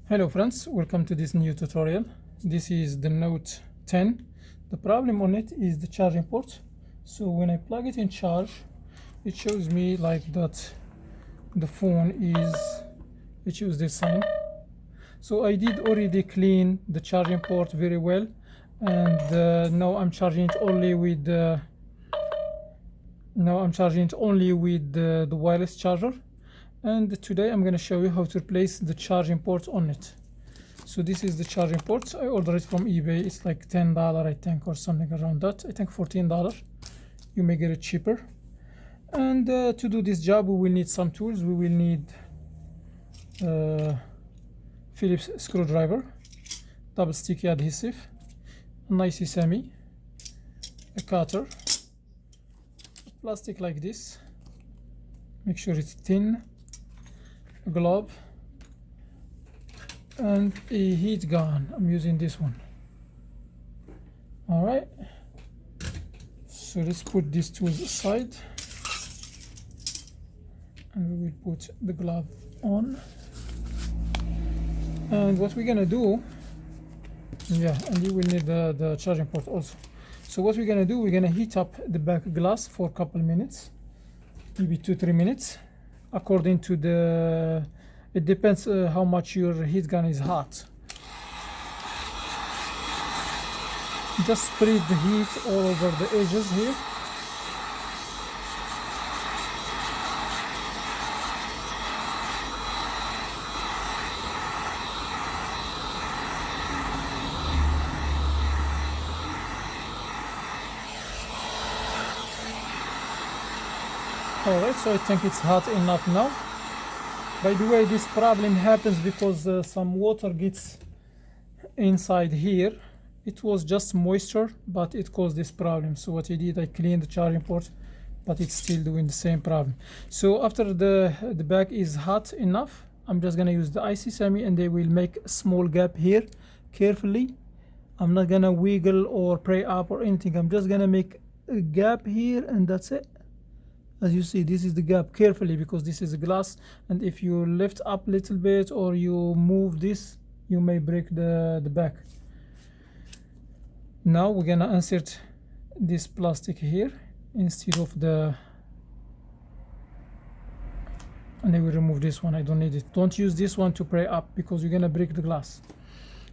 Hello friends, welcome to this new tutorial. This is the Note 10. The problem on it is the charging port. So when I plug it in charge, it shows me like that the phone it shows this sign. So I did already clean the charging port very well, and now I'm charging it only with the wireless charger. And today I'm going to show you how to replace the charging port on it. So this is the charging port. I ordered it from eBay. It's like $10, I think, or something around that. I think $14. You may get it cheaper. And to do this job, we will need some tools. We will need Phillips screwdriver, double sticky adhesive, an Adhesive, a cutter, plastic like this. Make sure it's thin, a glove, and a heat gun. I'm using this one. All right, so let's put these tools aside, and we will put the glove on. And what we're gonna do, and you will need the charging port also. So what we're gonna do, we're gonna heat up the back glass for a couple minutes, maybe 2-3 minutes, according to it depends how much your heat gun is hot. Just spread the heat all over the edges here. Alright, so I think it's hot enough now. By the way, this problem happens because some water gets inside here. It was just moisture, but it caused this problem. So what I did, I cleaned the charging port, but it's still doing the same problem. So after the back is hot enough, I'm just gonna use the Adhesive, and they will make a small gap here carefully. I'm not gonna wiggle or pray up or anything. I'm just gonna make a gap here, and that's it. As you see, this is the gap carefully, because this is a glass, and if you lift up a little bit or you move this, you may break the back. Now we're gonna insert this plastic here instead of and I will remove this one. I don't need it. Don't use this one to pray up, because you're gonna break the glass.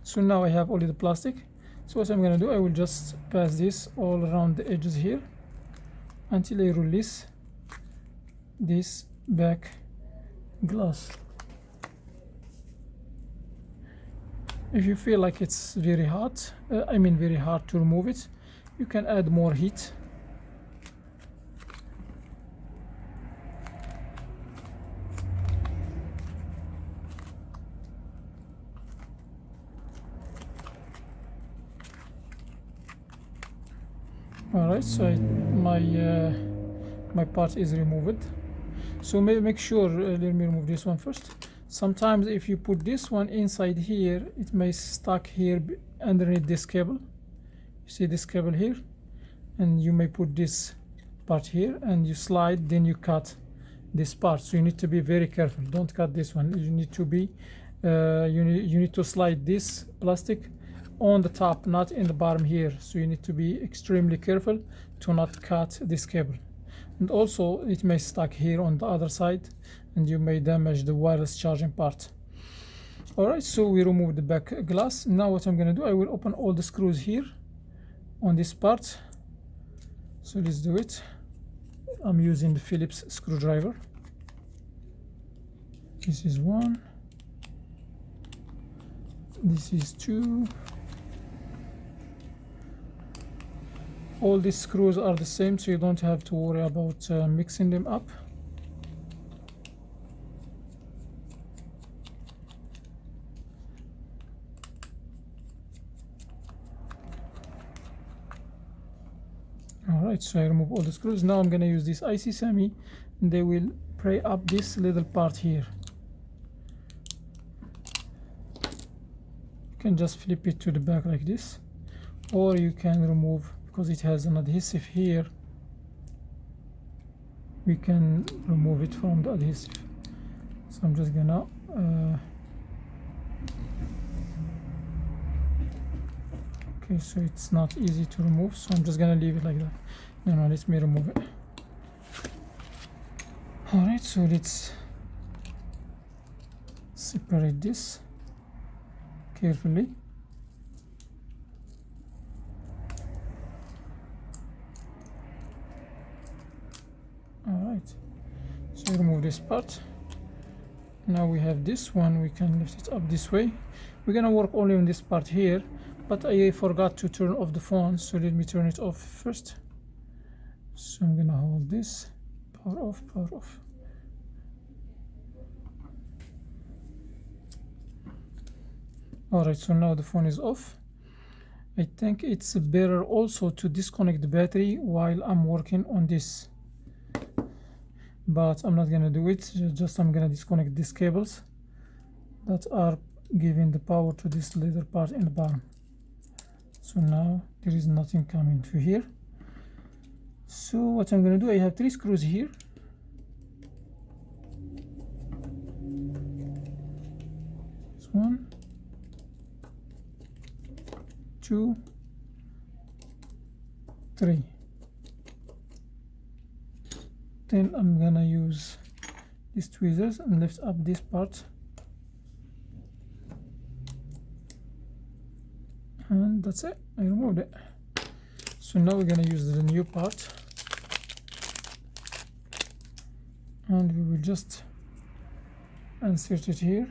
So now I have only the plastic. So what I'm gonna do, I will just pass this all around the edges here until I release this back glass. If you feel like it's very hot, very hard to remove it, you can add more heat. All right, so my part is removed. So make sure, let me remove this one first. Sometimes if you put this one inside here, it may stuck here underneath this cable. You see this cable here, and you may put this part here, and you slide, then you cut this part. So you need to be very careful. Don't cut this one. You need to be you need to slide this plastic on the top, not in the bottom here. So you need to be extremely careful to not cut this cable. And also it may stuck here on the other side, and you may damage the wireless charging part. Alright, so we remove the back glass. Now what I'm gonna do, I will open all the screws here on this part. So let's do it. I'm using the Phillips screwdriver. This is one, this is two. All these screws are the same, so you don't have to worry about mixing them up. Alright, so I remove all the screws. Now I'm going to use this Adhesive, and they will pray up this little part here. You can just flip it to the back like this, or you can remove, because it has an adhesive here, we can remove it from the adhesive. So I'm just gonna Okay, so it's not easy to remove, so I'm just gonna leave it like that. No, let me remove it. Alright, so let's separate this carefully. Alright, so remove this part. Now we have this one, we can lift it up this way. We're gonna work only on this part here, but I forgot to turn off the phone, so let me turn it off first. So I'm gonna hold this, power off, power off. Alright, so now the phone is off. I think it's better also to disconnect the battery while I'm working on this, but I'm not gonna do it. Just I'm gonna disconnect these cables that are giving the power to this little part in the bottom. So now there is nothing coming to here. So what I'm gonna do, I have 3 screws here. This 1, 2, 3. Then I'm gonna use these tweezers and lift up this part, and that's it. I removed it. So now we're gonna use the new part, and we will just insert it here.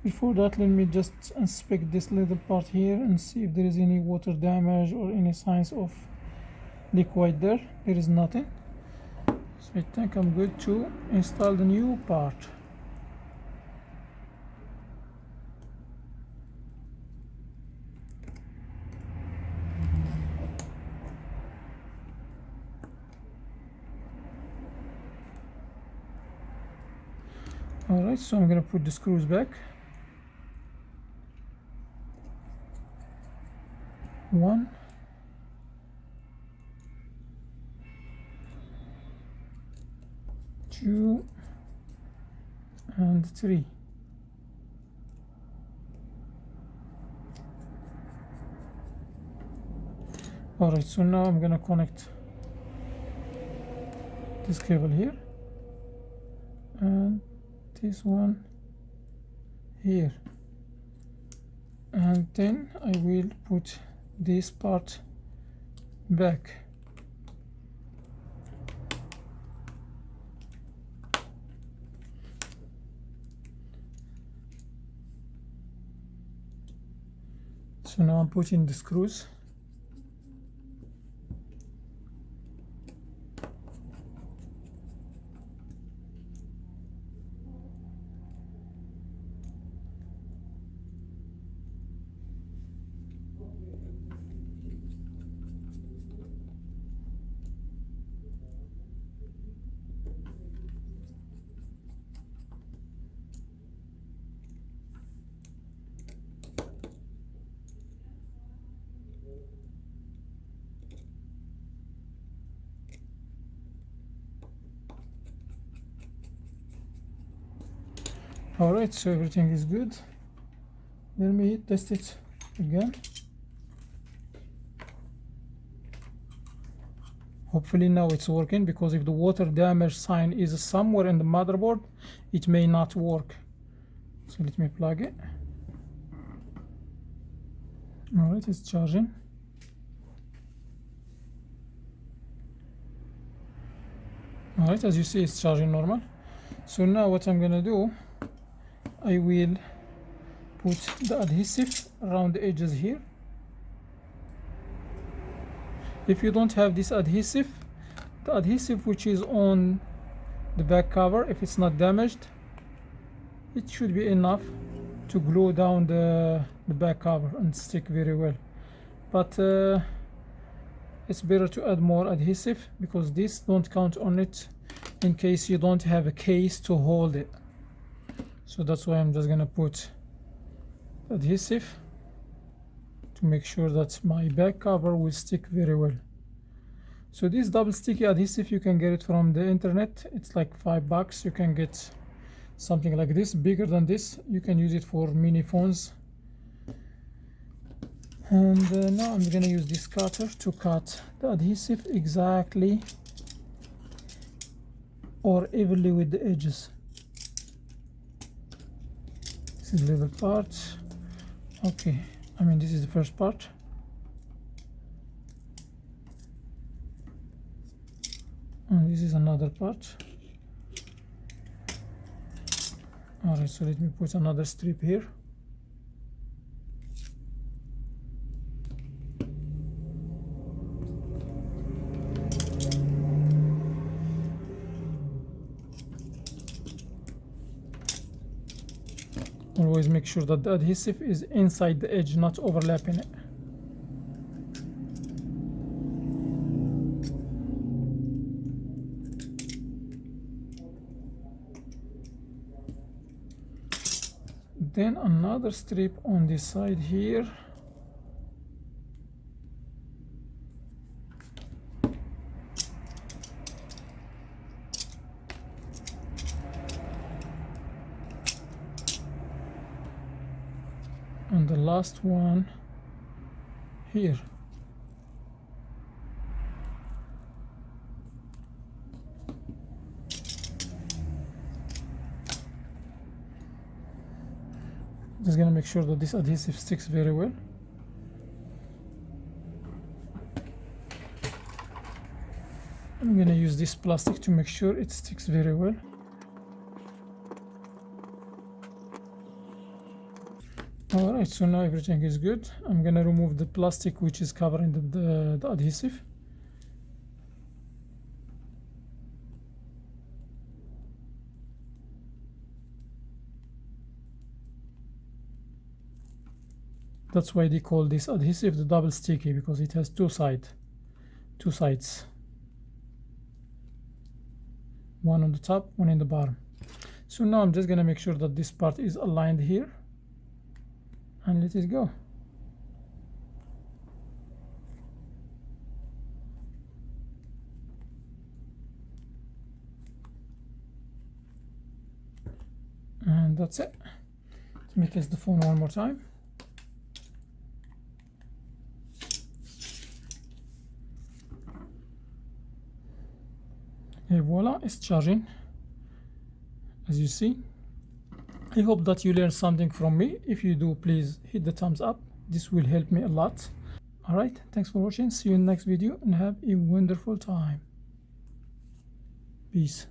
Before that, let me just inspect this little part here and see if there is any water damage or any signs of liquid there. There is nothing. So I think I'm good to install the new part. Alright, so I'm gonna put the screws back. 1, 2, and 3. Alright, so now I'm gonna connect this cable here and this one here, and then I will put this part back. So now I'm putting the screws. Alright, so everything is good. Let me test it again. Hopefully now it's working, because if the water damage sign is somewhere in the motherboard, it may not work. So let me plug it. Alright, it's charging. Alright, as you see, it's charging normal. So now what I'm gonna do, I will put the adhesive around the edges here. If you don't have this adhesive, the adhesive which is on the back cover, if it's not damaged, it should be enough to glue down the back cover and stick very well. But it's better to add more adhesive, because this don't count on it in case you don't have a case to hold it. So that's why I'm just gonna put adhesive to make sure that my back cover will stick very well. So this double sticky adhesive, you can get it from the internet. It's like $5. You can get something like this, bigger than this. You can use it for mini phones. And now I'm gonna use this cutter to cut the adhesive exactly or evenly with the edges. This is little part. Okay, I mean this is the first part. And this is another part. Alright, so let me put another strip here. Always make sure that the adhesive is inside the edge, not overlapping it. Then another strip on this side here. And the last one here. Just gonna make sure that this adhesive sticks very well. I'm gonna use this plastic to make sure it sticks very well. Alright, so now everything is good. I'm gonna remove the plastic which is covering the adhesive. That's why they call this adhesive the double sticky, because it has two sides. One on the top, one in the bottom. So now I'm just gonna make sure that this part is aligned here and let it go. And that's it. Let me test the phone one more time. And voila, it's charging, as you see. I hope that you learned something from me. If you do, please hit the thumbs up. This will help me a lot. Alright, thanks for watching. See you in the next video and have a wonderful time. Peace.